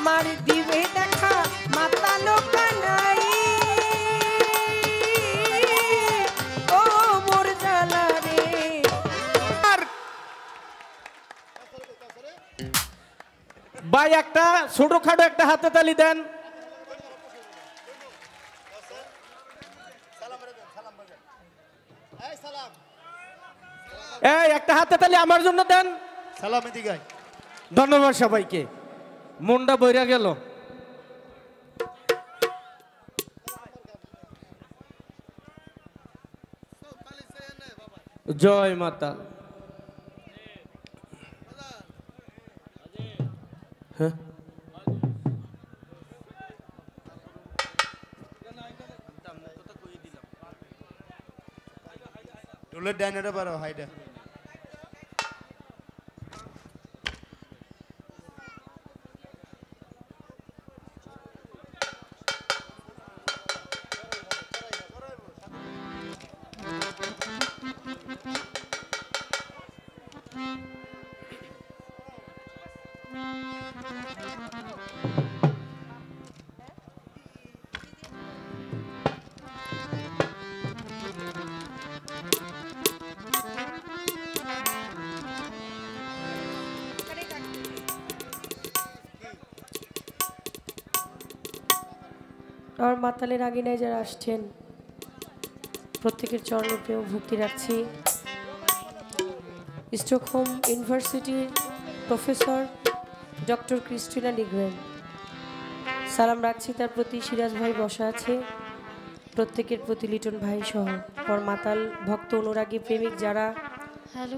আমার দিবে দেখা মাতালো কানাই ও মোর জ্বালা রে। ভাই একটা ছোটখাটো একটা হাতে তালি দেন। এই একটা হাতে তালি আমার জন্য দেন। সালাম এদিকে। ধন্যবাদ সবাইকে, মনটা বইরা গেল। জয় মাতা। হ্যাঁ ঢোলের ডাইনারে পারো হাইডা। আমার মাতালের আগিনায় যারা আসছেন প্রত্যেকের চরণে প্রেম ভক্তি রাখছি। স্টকহোম ইউনিভার্সিটির প্রফেসর ডক্টর ক্রিস্টিনা নিগ্রেন, সালাম রাখছি তার প্রতি। সিরাজ ভাই বসা আছে, প্রত্যেকের প্রতি লিটন ভাই সহ আমার মাতাল ভক্ত অনুরাগী প্রেমিক যারা,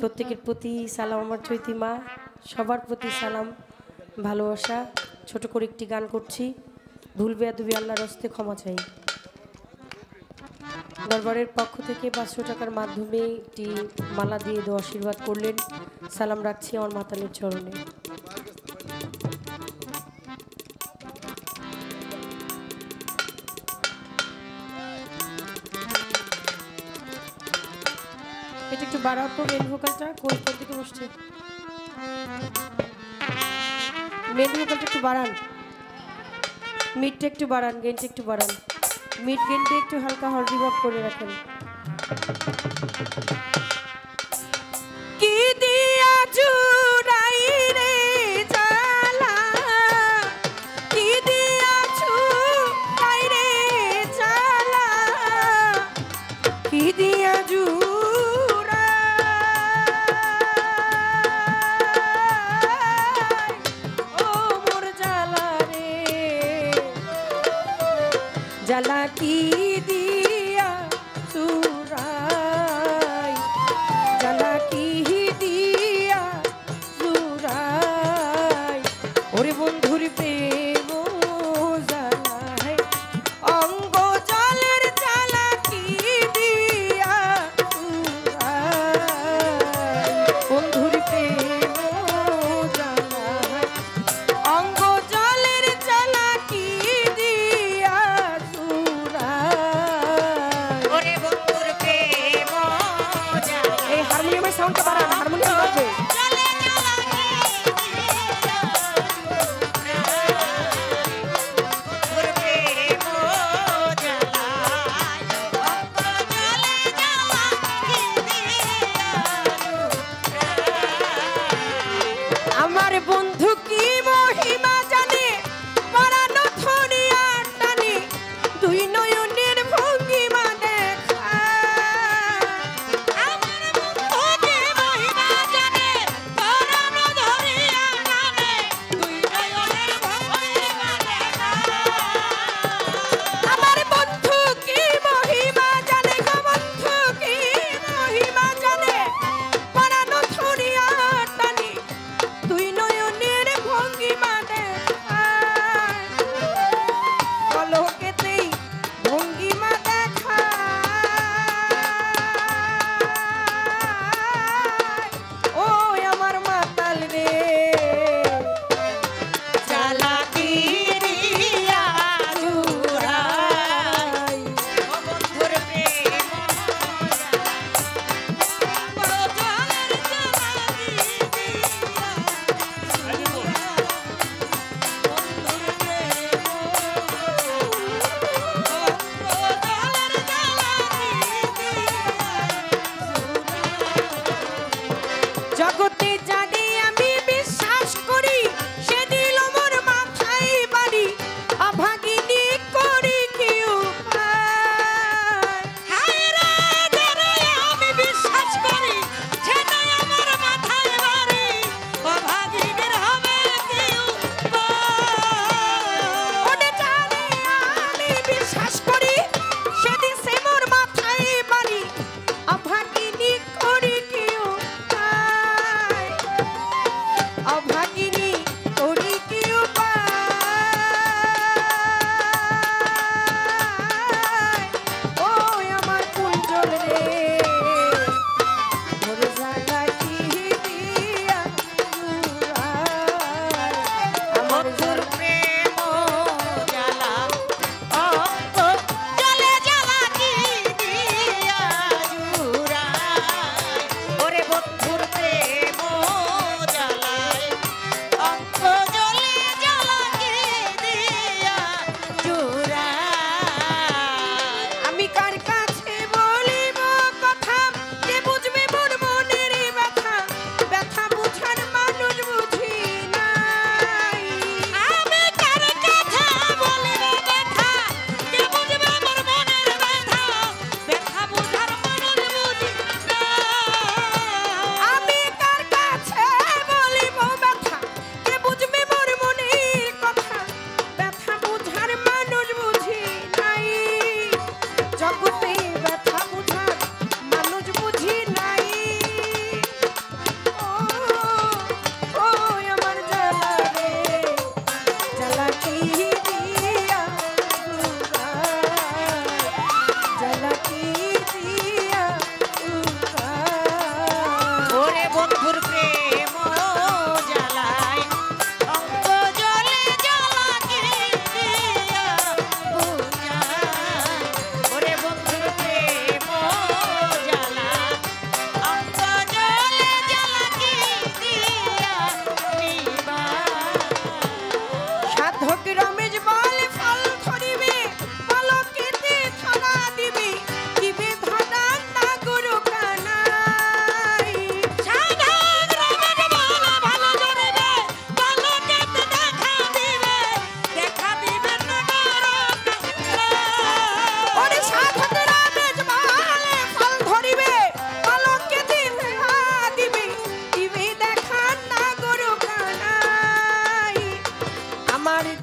প্রত্যেকের প্রতি সালাম। আমার চৈতি মা, সবার প্রতি সালাম ভালোবাসা। ছোট করে একটি গান করছি, ভুল বেয়াদবি আল্লাহর হস্তে ক্ষমা চাই। দরবারের পক্ষ থেকে 500 টাকার মাধ্যমে একটি মালা দিয়ে দেওয়া আশীর্বাদ করলেন। সালাম রাখছি আমার মাতালের চরণে। এটা একটু বাড়াও তো, মেন ভোকালটা কোন দিকে বসছে, মেন ভোকালটা একটু বাড়ান, মিডটা একটু বাড়ান, গেনটা একটু বাড়ান, মিড গেনটা একটু হালকা হলরিভাব করে রাখেন। কি দিয়া চুড়াই রে জ্বালা, কি দিয়া চুড়াই রে জ্বালা, কি দিয়া জ্বালা কি দিয়া চুরাই, জ্বালা কি দিয়া চুরাই, ওরে বন্ধুর প্রেম জ্বালাই, অঙ্গ জলের জ্বালা কি দিয়া চুরাই, বন্ধুর প্রেম জ্বালাই, অঙ্গ জলের জ্বালা কি দিয়া সাউন্ডটা বাড়ান, হারমোনিয়াম বাজবে।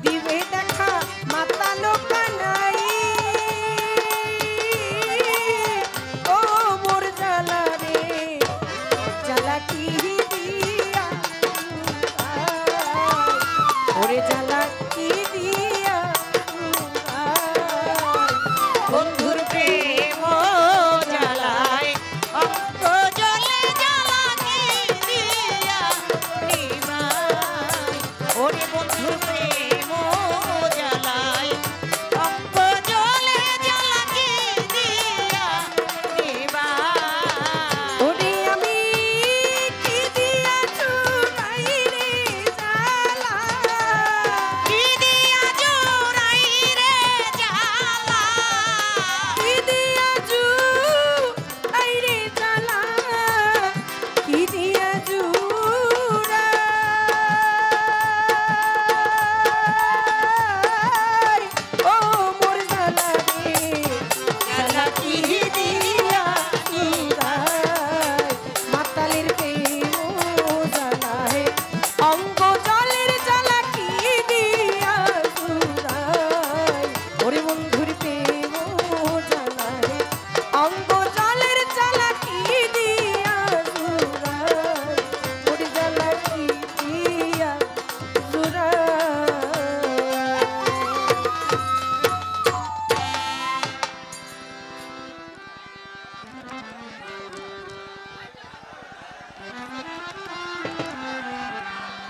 দিবে দেখা মাতালো